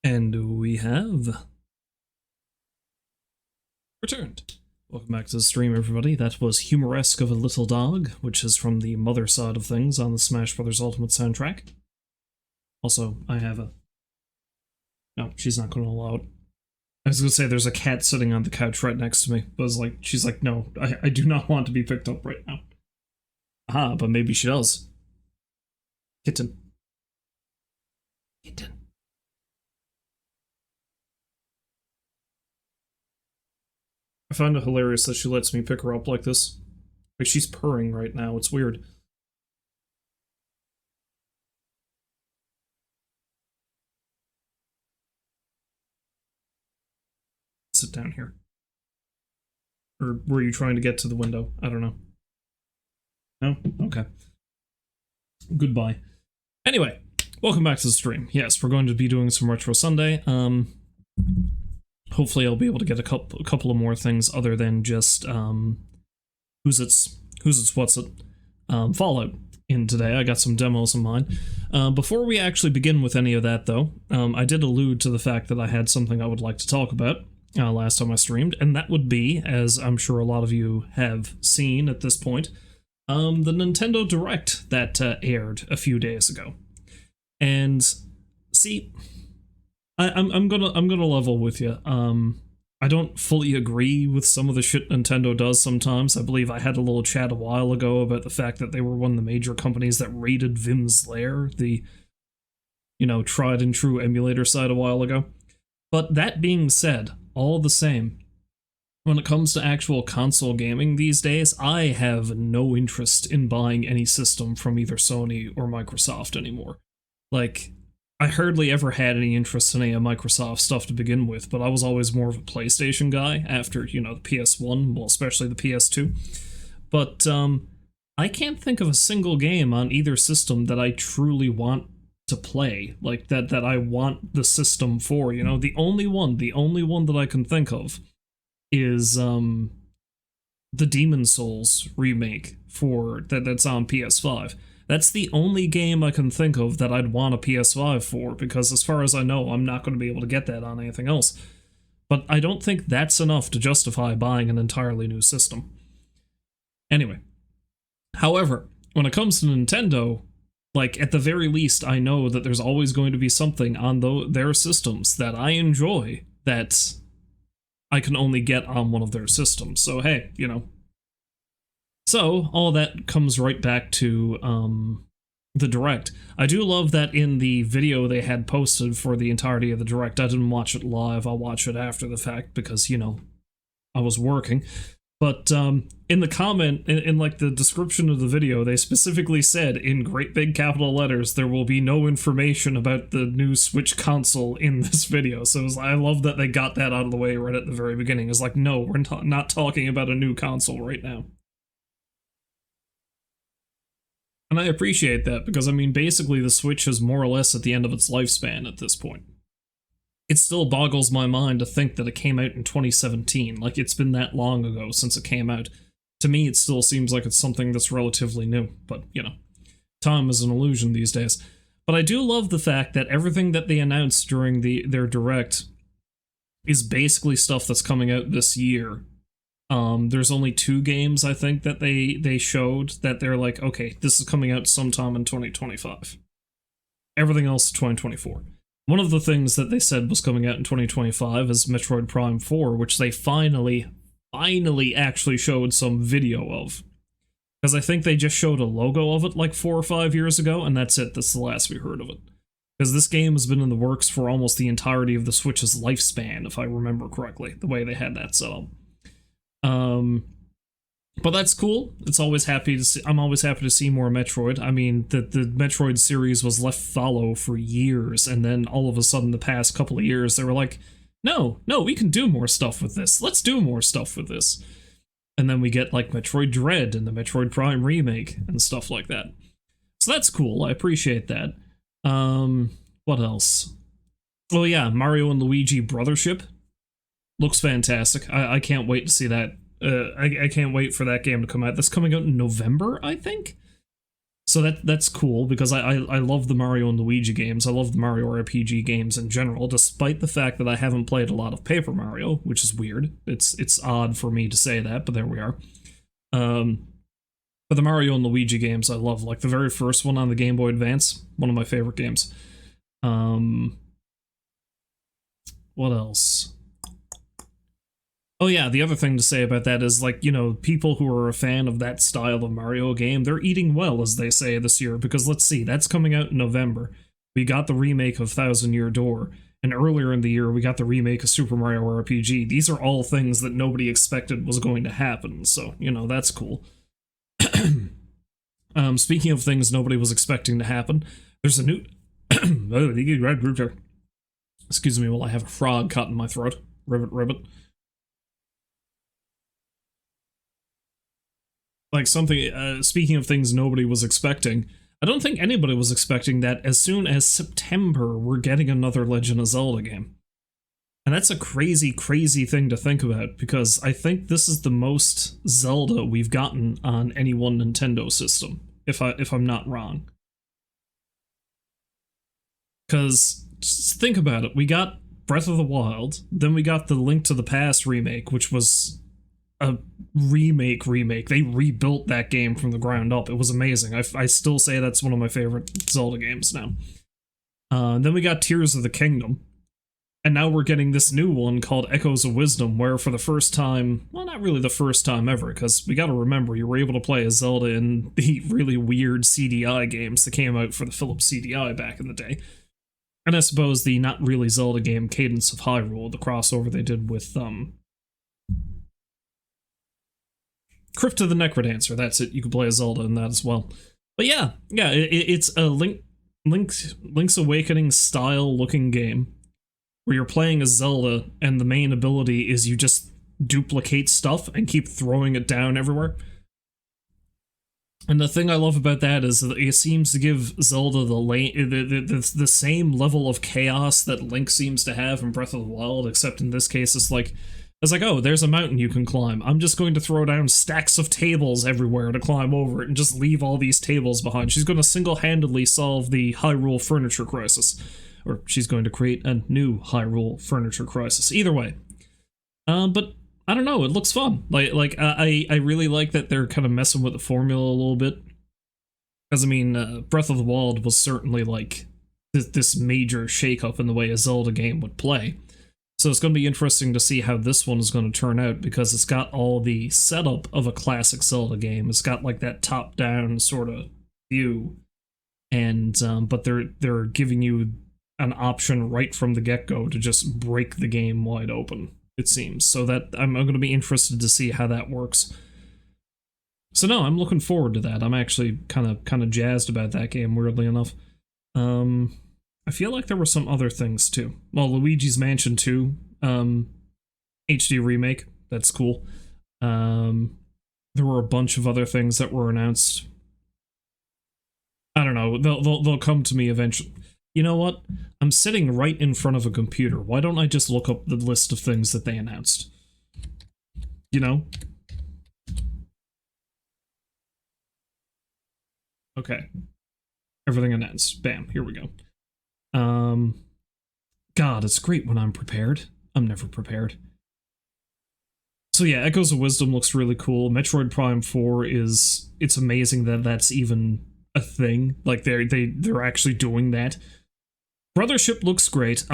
And we have returned. Welcome back to the stream, everybody. That was Humoresque of a Little Dog, which is from the mother side of things on the Smash Bros. Ultimate soundtrack. Also, I have a... No, she's not going to allow it. I was going to say there's a cat sitting on the couch right next to me, but she's like, no, I do not want to be picked up right now. Aha, but maybe she does. Kitten. Kitten. I find it hilarious that she lets me pick her up like this. Like, she's purring right now, it's weird. Sit down here. Or were you trying to get to the window? I don't know. No? Okay. Goodbye. Anyway, welcome back to the stream. Yes, we're going to be doing some Retro Sunday. Hopefully I'll be able to get a couple of more things other than just, Who's It's What's It, Fallout in today. I got some demos in mind. Before we actually begin with any of that, though, I did allude to the fact that I had something I would like to talk about last time I streamed, and that would be, as I'm sure a lot of you have seen at this point, the Nintendo Direct that aired a few days ago. And see, I'm gonna level with you. I don't fully agree with some of the shit Nintendo does sometimes. I believe I had a little chat a while ago about the fact that they were one of the major companies that raided Vim's Lair, the, tried and true emulator side a while ago. But that being said, all the same, when it comes to actual console gaming these days, I have no interest in buying any system from either Sony or Microsoft anymore. Like, I hardly ever had any interest in any of Microsoft stuff to begin with, but I was always more of a PlayStation guy after, the PS1, well, especially the PS2. But, I can't think of a single game on either system that I truly want to play, like, that I want the system for, The only one that I can think of is, the Demon's Souls remake that's on PS5. That's the only game I can think of that I'd want a PS5 for, because as far as I know, I'm not going to be able to get that on anything else. But I don't think that's enough to justify buying an entirely new system. Anyway. However, when it comes to Nintendo, like, at the very least, I know that there's always going to be something on their systems that I enjoy that I can only get on one of their systems. So, hey, So, all that comes right back to the Direct. I do love that in the video they had posted for the entirety of the Direct, I didn't watch it live, I'll watch it after the fact because, I was working. But in the comment, in like the description of the video, they specifically said in great big capital letters, there will be no information about the new Switch console in this video. So I love that they got that out of the way right at the very beginning. It's like, no, we're not talking about a new console right now. And I appreciate that, because, basically the Switch is more or less at the end of its lifespan at this point. It still boggles my mind to think that it came out in 2017, like it's been that long ago since it came out. To me, it still seems like it's something that's relatively new, but, time is an illusion these days. But I do love the fact that everything that they announced during their Direct is basically stuff that's coming out this year. There's only 2 games, I think, that they showed that they're like, okay, this is coming out sometime in 2025. Everything else is 2024. One of the things that they said was coming out in 2025 is Metroid Prime 4, which they finally actually showed some video of. Because I think they just showed a logo of it like 4 or 5 years ago, and that's it, that's the last we heard of it. Because this game has been in the works for almost the entirety of the Switch's lifespan, if I remember correctly, the way they had that set up. But that's cool. I'm always happy to see more Metroid. The Metroid series was left fallow for years, and then all of a sudden the past couple of years they were like, no, we can do more stuff with this. Let's do more stuff with this. And then we get like Metroid Dread and the Metroid Prime remake and stuff like that. So that's cool. I appreciate that. What else? Oh yeah, Mario and Luigi Brothership. Looks fantastic. I can't wait to see that. I can't wait for that game to come out. That's coming out in November, I think? So that's cool because I love the Mario and Luigi games. I love the Mario RPG games in general, despite the fact that I haven't played a lot of Paper Mario, which is weird. It's odd for me to say that, but there we are. But the Mario and Luigi games I love. Like the very first one on the Game Boy Advance, one of my favorite games. What else? Oh yeah, the other thing to say about that is, like, you know, people who are a fan of that style of Mario game, they're eating well, as they say, this year, because let's see, that's coming out in November. We got the remake of Thousand Year Door, and earlier in the year we got the remake of Super Mario RPG. These are all things that nobody expected was going to happen, so, you know, that's cool. Speaking of things nobody was expecting to happen, there's a new... Excuse me while I have a frog caught in my throat. Ribbit, ribbit. Like something, speaking of things nobody was expecting, I don't think anybody was expecting that as soon as September we're getting another Legend of Zelda game. And that's a crazy, crazy thing to think about, because I think this is the most Zelda we've gotten on any one Nintendo system, if I'm not wrong. Because, just think about it, we got Breath of the Wild, then we got the Link to the Past remake, which was a remake. They rebuilt that game from the ground up. It was amazing. I still say that's one of my favorite Zelda games now. Then we got Tears of the Kingdom. And now we're getting this new one called Echoes of Wisdom, where for the first time, well, not really the first time ever, because we gotta remember, you were able to play as Zelda in the really weird CDI games that came out for the Philips CDI back in the day. And I suppose the not really Zelda game Cadence of Hyrule, the crossover they did with, Crypt of the Necrodancer, that's it. You can play as Zelda in that as well. But yeah, it's a Link's Awakening style looking game where you're playing as Zelda, and the main ability is you just duplicate stuff and keep throwing it down everywhere. And the thing I love about that is that it seems to give Zelda the same level of chaos that Link seems to have in Breath of the Wild, except in this case it's like, oh, there's a mountain you can climb. I'm just going to throw down stacks of tables everywhere to climb over it and just leave all these tables behind. She's going to single-handedly solve the Hyrule furniture crisis. Or she's going to create a new Hyrule furniture crisis. Either way. But I don't know, it looks fun. I really like that they're kind of messing with the formula a little bit. Because, I mean, Breath of the Wild was certainly, like, this major shakeup in the way a Zelda game would play. So it's going to be interesting to see how this one is going to turn out, because it's got all the setup of a classic Zelda game. It's got like that top-down sort of view, and but they're giving you an option right from the get-go to just break the game wide open, it seems. So that I'm going to be interested to see how that works. So no, I'm looking forward to that. I'm actually kind of jazzed about that game, weirdly enough. I feel like there were some other things too. Well, Luigi's Mansion 2, HD remake. That's cool. There were a bunch of other things that were announced. I don't know. They'll come to me eventually. You know what? I'm sitting right in front of a computer. Why don't I just look up the list of things that they announced? You know? Okay. Everything announced. Bam. Here we go. God, it's great when I'm prepared. I'm never prepared. So yeah, Echoes of Wisdom looks really cool. Metroid Prime 4 it's amazing that that's even a thing. Like they're actually doing that. Brothership looks great.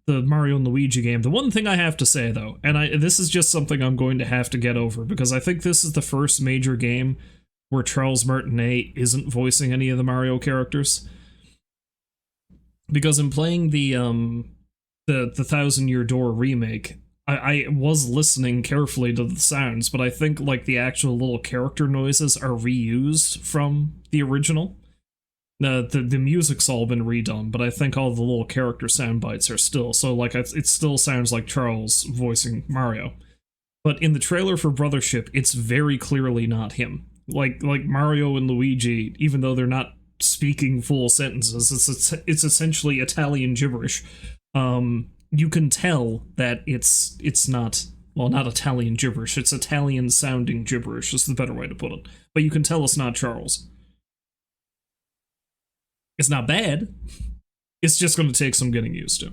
The Mario and Luigi game. The one thing I have to say though, and this is just something I'm going to have to get over, because I think this is the first major game where Charles Martinet isn't voicing any of the Mario characters. Because in playing the Thousand Year Door remake, I was listening carefully to the sounds, but I think like the actual little character noises are reused from the original. The music's all been redone, but I think all the little character sound bites are still, so like it still sounds like Charles voicing Mario. But in the trailer for Brothership, it's very clearly not him. Like Mario and Luigi, even though they're not speaking full sentences, it's essentially Italian gibberish. You can tell that it's not, well, not Italian gibberish, it's Italian sounding gibberish is the better way to put it. But you can tell it's not Charles. It's not bad. It's just going to take some getting used to.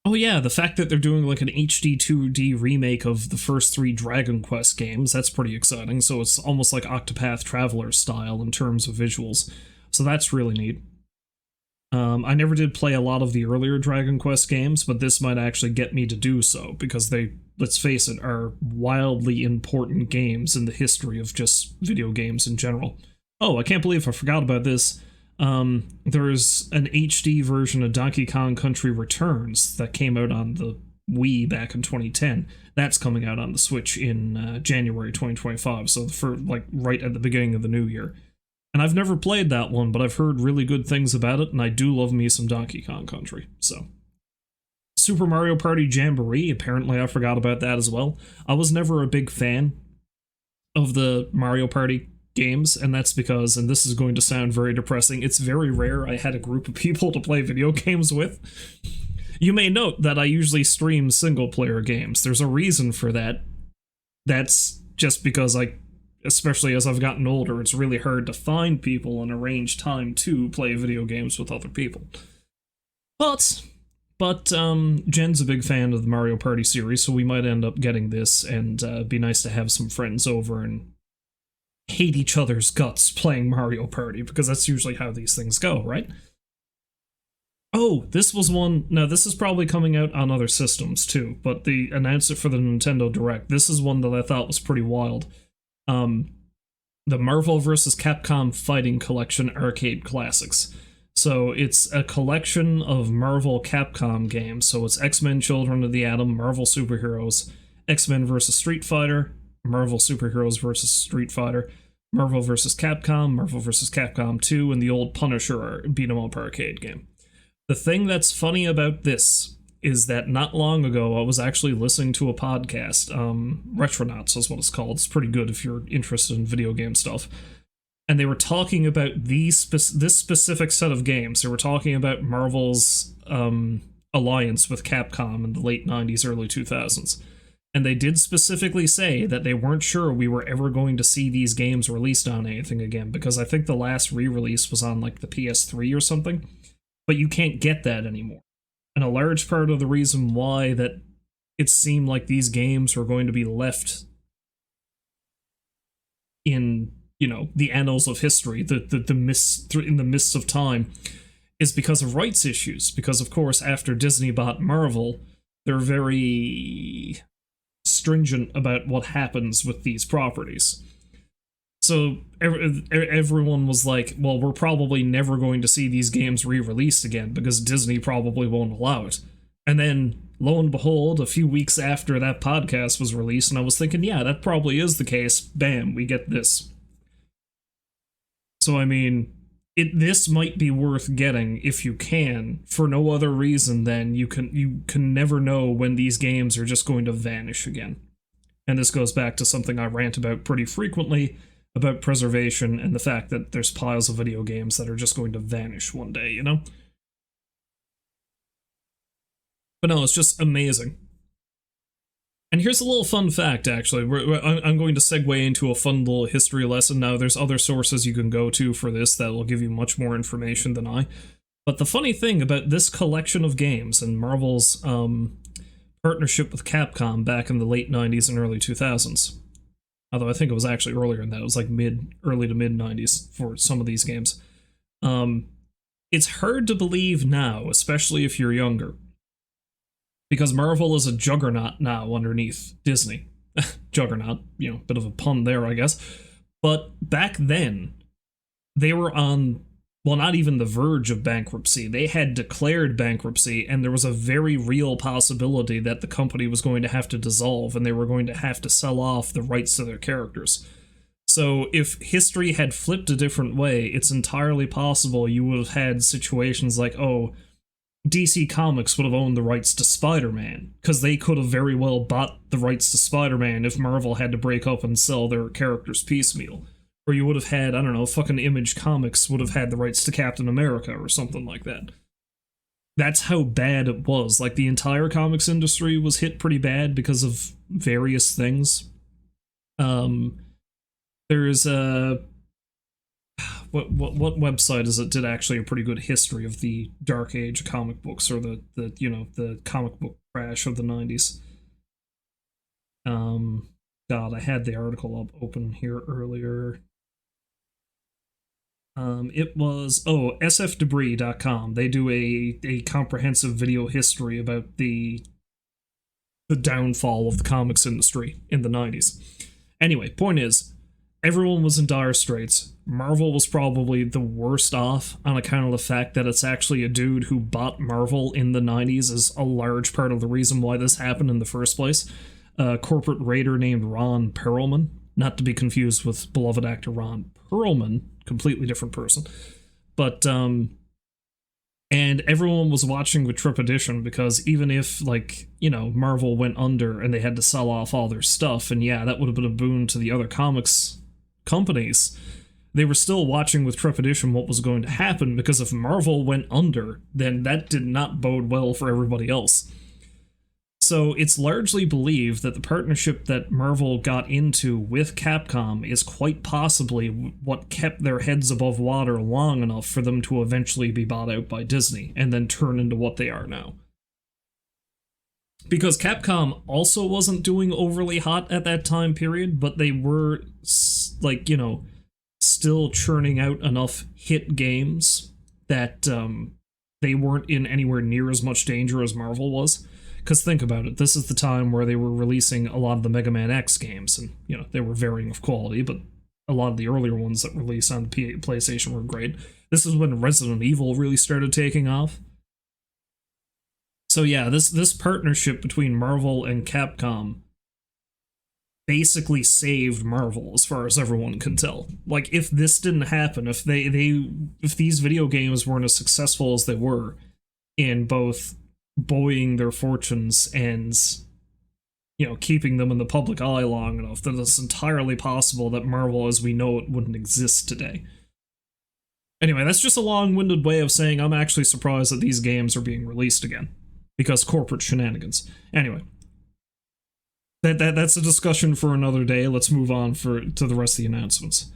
Oh yeah, the fact that they're doing like an HD 2D remake of the first 3 Dragon Quest games, that's pretty exciting. So it's almost like Octopath Traveler style in terms of visuals. So that's really neat. I never did play a lot of the earlier Dragon Quest games, but this might actually get me to do so, because they, let's face it, are wildly important games in the history of just video games in general. Oh, I can't believe I forgot about this. There's an HD version of Donkey Kong Country Returns that came out on the Wii back in 2010. That's coming out on the Switch in January 2025, so for like right at the beginning of the new year. And I've never played that one, but I've heard really good things about it, and I do love me some Donkey Kong Country, so. Super Mario Party Jamboree, apparently I forgot about that as well. I was never a big fan of the Mario Party games, and that's because, and this is going to sound very depressing, it's very rare I had a group of people to play video games with. You may note that I usually stream single-player games. There's a reason for that. That's just because especially as I've gotten older, it's really hard to find people and arrange time to play video games with other people. But Jen's a big fan of the Mario Party series, so we might end up getting this, and be nice to have some friends over and hate each other's guts playing Mario Party, because that's usually how these things go, right? Oh, this was one. Now, this is probably coming out on other systems too, but they announced it for the Nintendo Direct. This is one that I thought was pretty wild. The Marvel vs. Capcom Fighting Collection Arcade Classics. So it's a collection of Marvel Capcom games. So it's X-Men Children of the Atom, Marvel Superheroes, X-Men vs. Street Fighter, Marvel Superheroes vs. Street Fighter, Marvel vs. Capcom, Marvel vs. Capcom 2, and the old Punisher beat-em-up arcade game. The thing that's funny about this is that not long ago I was actually listening to a podcast, Retronauts is what it's called. It's pretty good if you're interested in video game stuff. And they were talking about this specific set of games. They were talking about Marvel's alliance with Capcom in the late 90s, early 2000s. And they did specifically say that they weren't sure we were ever going to see these games released on anything again, because I think the last re-release was on like the PS3 or something. But you can't get that anymore. And a large part of the reason why that it seemed like these games were going to be left in, you know, the annals of history, in the mists of time, is because of rights issues. Because, of course, after Disney bought Marvel, they're very stringent about what happens with these properties. So everyone was like, well, we're probably never going to see these games re-released again because Disney probably won't allow it. And then, lo and behold, a few weeks after that podcast was released, and I was thinking, yeah, that probably is the case. Bam, we get this. So, I mean, this might be worth getting if you can, for no other reason than you can never know when these games are just going to vanish again. And this goes back to something I rant about pretty frequently, about preservation and the fact that there's piles of video games that are just going to vanish one day, you know? But no, it's just amazing. And here's a little fun fact, actually. I'm going to segue into a fun little history lesson. Now, there's other sources you can go to for this that will give you much more information than I. But the funny thing about this collection of games and Marvel's partnership with Capcom back in the late 90s and early 2000s, although I think it was actually earlier than that. It was like early to mid 90s for some of these games. It's hard to believe now, especially if you're younger, because Marvel is a juggernaut now underneath Disney. Juggernaut, you know, bit of a pun there, I guess. But back then, they were on, well, not even the verge of bankruptcy. They had declared bankruptcy, and there was a very real possibility that the company was going to have to dissolve, and they were going to have to sell off the rights to their characters. So if history had flipped a different way, it's entirely possible you would have had situations like, oh, DC Comics would have owned the rights to Spider-Man, because they could have very well bought the rights to Spider-Man if Marvel had to break up and sell their characters piecemeal. Or you would have had, I don't know, fucking Image Comics would have had the rights to Captain America or something like that. That's how bad it was. Like, the entire comics industry was hit pretty bad because of various things. There's what website is it did actually a pretty good history of the dark age of comic books, or the comic book crash of the 90s. God, I had the article up open here earlier. It was sfdebris.com. They do a comprehensive video history about the downfall of the comics industry in the 90s. Anyway, point is, everyone was in dire straits. Marvel was probably the worst off on account of the fact that it's actually a dude who bought Marvel in the 90s is a large part of the reason why this happened in the first place. A corporate raider named Ron Perlman, not to be confused with beloved actor Ron Perlman, completely different person. But, and everyone was watching with trepidation because even if, like, you know, Marvel went under and they had to sell off all their stuff, and yeah, that would have been a boon to the other comics companies, they were still watching with trepidation what was going to happen, because if Marvel went under, then that did not bode well for everybody else. So it's largely believed that the partnership that Marvel got into with Capcom is quite possibly what kept their heads above water long enough for them to eventually be bought out by Disney and then turn into what they are now. Because Capcom also wasn't doing overly hot at that time period, but they were, like, you know, still churning out enough hit games that they weren't in anywhere near as much danger as Marvel was. Because think about it, this is the time where they were releasing a lot of the Mega Man X games, and, you know, they were varying of quality, but a lot of the earlier ones that released on the PlayStation were great. This is when Resident Evil really started taking off. So yeah, this partnership between Marvel and Capcom basically saved Marvel, as far as everyone can tell. Like, if this didn't happen, if these video games weren't as successful as they were in both buoying their fortunes and, you know, keeping them in the public eye long enough, then it's entirely possible that Marvel as we know it wouldn't exist today. Anyway, that's just a long-winded way of saying I'm actually surprised that these games are being released again, because corporate shenanigans. Anyway, that's a discussion for another day. Let's move on to the rest of the announcements.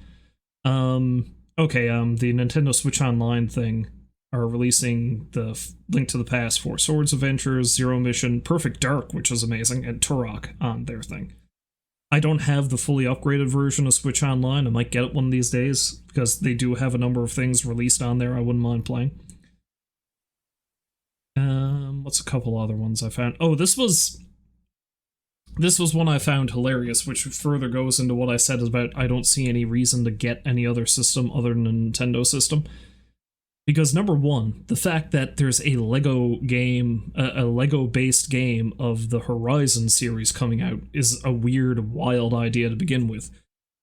Okay, the Nintendo Switch Online thing are releasing the Link to the Past 4 Swords Adventures, Zero Mission, Perfect Dark, which is amazing, and Turok on their thing. I don't have the fully upgraded version of Switch Online. I might get it one of these days, because they do have a number of things released on there I wouldn't mind playing. What's a couple other ones I found? Oh, this was one I found hilarious, which further goes into what I said about I don't see any reason to get any other system other than a Nintendo system. Because number one, the fact that there's a Lego game, a Lego-based game of the Horizon series coming out is a weird, wild idea to begin with.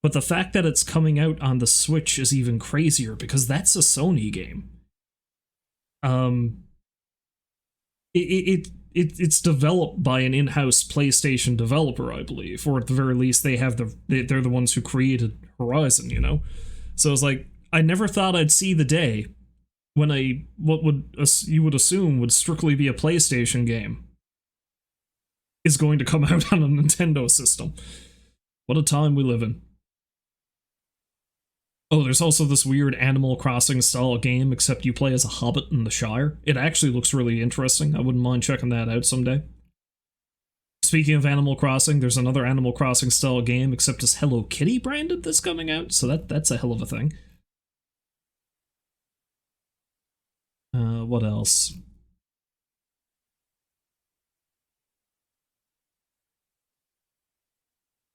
But the fact that it's coming out on the Switch is even crazier, because that's a Sony game. It's developed by an in-house PlayStation developer, I believe, or at the very least, they're the ones who created Horizon, you know? So it's like, I never thought I'd see the day when you would assume would strictly be a PlayStation game is going to come out on a Nintendo system. What a time we live in. Oh, there's also this weird Animal Crossing style game, except you play as a hobbit in the Shire. It actually looks really interesting. I wouldn't mind checking that out someday. Speaking of Animal Crossing, there's another Animal Crossing style game, except it's Hello Kitty branded, that's coming out, so that's a hell of a thing. What else?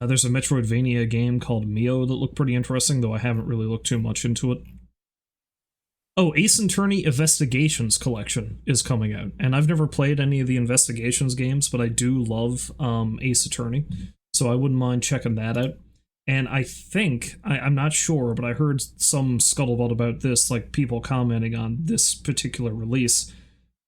There's a Metroidvania game called Mio that looked pretty interesting, though I haven't really looked too much into it. Oh, Ace Attorney Investigations Collection is coming out, and I've never played any of the Investigations games, but I do love Ace Attorney, so I wouldn't mind checking that out. And I think, I'm not sure, but I heard some scuttlebutt about this, like people commenting on this particular release.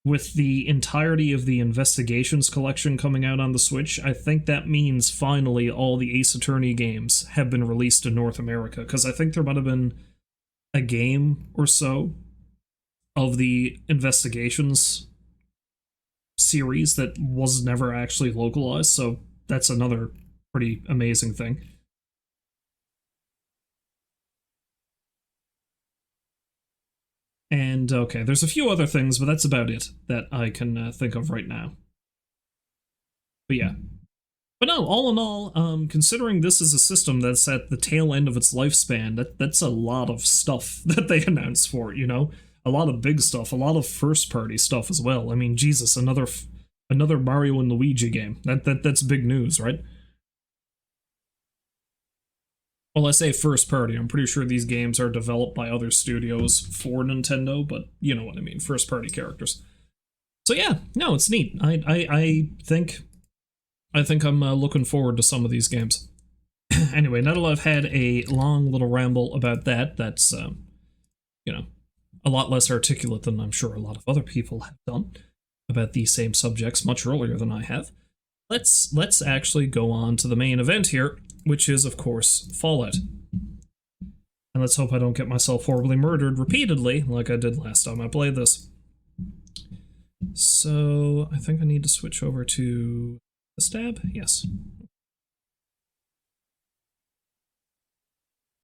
With the entirety of the Investigations collection coming out on the Switch, I think that means finally all the Ace Attorney games have been released in North America, because I think there might have been a game or so of the Investigations series that was never actually localized, so that's another pretty amazing thing. And okay, there's a few other things, but that's about it that I can think of right now. But yeah. But no, all in all, considering this is a system that's at the tail end of its lifespan, that's a lot of stuff that they announced for it, you know? A lot of big stuff, a lot of first-party stuff as well. I mean, Jesus, another Mario and Luigi game. That's big news, right? Well, I say first-party. I'm pretty sure these games are developed by other studios for Nintendo, but you know what I mean, first-party characters. So yeah, no, it's neat. I think I'm looking forward to some of these games. Anyway, now that I've had a long little ramble about that, that's, you know, a lot less articulate than I'm sure a lot of other people have done about these same subjects much earlier than I have. Let's actually go on to the main event here, which is, of course, Fallout. And let's hope I don't get myself horribly murdered repeatedly, like I did last time I played this. So, I think I need to switch over to the stab? Yes.